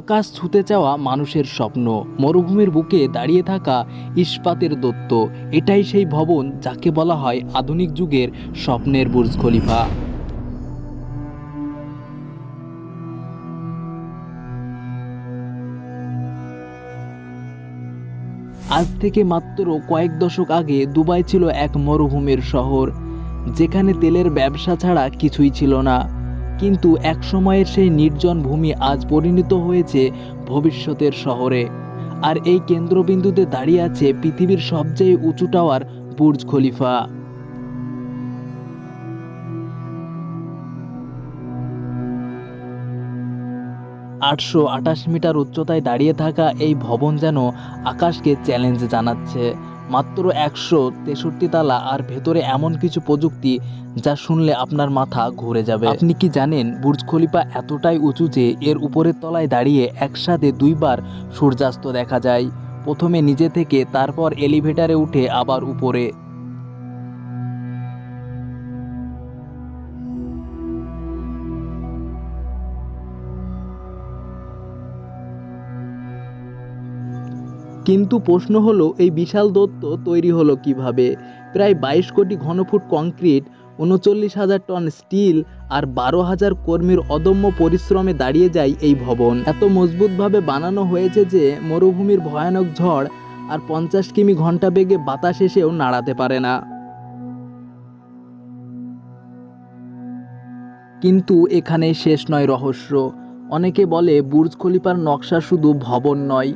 আকাশ ছুঁতে চাওয়া মানুষের স্বপ্ন, মরুভূমির বুকে দাঁড়িয়ে থাকা ইস্পাতের দৈত্য, এটাই সেই ভবন যাকে বলা হয় আধুনিক যুগের স্বপ্নের বুর্জ খলিফা। আজ থেকে মাত্র কয়েক দশক আগে দুবাই ছিল এক মরুভূমির শহর, যেখানে তেলের ব্যবসা ছাড়া কিছুই ছিল না। কিন্তু এক সময়ের সেই নির্জন ভূমি আজ পরিণত হয়েছে ভবিষ্যতের শহরে। আর এই কেন্দ্রবিন্দুতে দাঁড়িয়ে আছে পৃথিবীর সবচেয়ে উঁচু টাওয়ার বুর্জ খলিফা। 828 মিটার উচ্চতায় দাঁড়িয়ে থাকা এই ভবন যেন আকাশকে চ্যালেঞ্জ জানাচ্ছে। মাত্র 163 তালা, আর ভেতরে এমন কিছু প্রযুক্তি যা শুনলে আপনার মাথা ঘুরে যাবে। আপনি কি জানেন বুর্জ খলিফা এতটাই উঁচু যে এর উপরের তলায় দাঁড়িয়ে একসাথে দুইবার সূর্যাস্ত দেখা যায়, প্রথমে নিচে থেকে, তারপর এলিভেটরে উঠে আবার উপরে। কিন্তু প্রশ্ন হলো, এই বিশাল দৈত্য তৈরি হলো কিভাবে? প্রায় 22 কোটি ঘনফুট কংক্রিট, 39,000 টন স্টিল আর 12,000 কর্মীর অদম্য পরিশ্রমে দাঁড়িয়ে যায় এই ভবন। এত মজবুতভাবে বানানো হয়েছে যে মরুভূমির ভয়ানক ঝড় আর 50 কিমি ঘন্টা বেগে বাতাস এসেও নাড়াতে পারে না। কিন্তু এখানে শেষ নয় রহস্য। অনেকে বলে বুর্জ খলিফার নকশা শুধু ভবন নয়,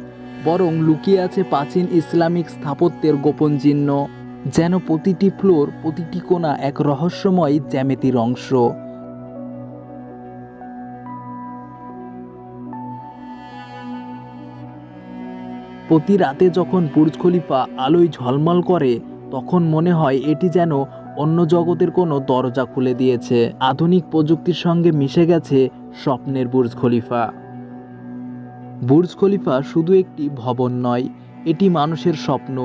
বরং লুকিয়ে আছে প্রাচীন ইসলামিক স্থাপত্যের গোপন চিহ্ন, যেন প্রতিটি ফ্লোর, প্রতিটি কোণা এক রহস্যময় জ্যামিতির অংশ। প্রতি রাতে যখন বুর্জ খলিফা আলোয় ঝলমল করে, তখন মনে হয় এটি যেন অন্য জগতের কোনো দরজা খুলে দিয়েছে। আধুনিক প্রযুক্তির সঙ্গে মিশে গেছে স্বপ্নের বুর্জ খলিফা। বুর্জ খলিফা শুধু একটি ভবন নয়, এটি মানুষের স্বপ্ন,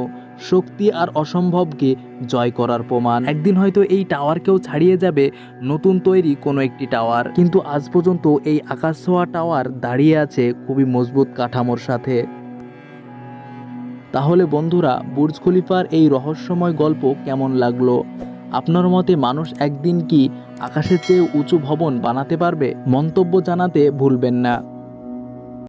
শক্তি আর অসম্ভবকে জয় করার প্রমাণ। একদিন হয়তো এই টাওয়ারকেও ছাড়িয়ে যাবে নতুন তৈরি কোনো একটি টাওয়ার, কিন্তু আজ পর্যন্ত এই আকাশ ছোঁয়া টাওয়ার দাঁড়িয়ে আছে খুবই মজবুত কাঠামোর সাথে। তাহলে বন্ধুরা, বুর্জ খলিফার এই রহস্যময় গল্প কেমন লাগলো? আপনার মতে মানুষ একদিন কি আকাশের চেয়ে উঁচু ভবন বানাতে পারবে? মন্তব্য জানাতে ভুলবেন না।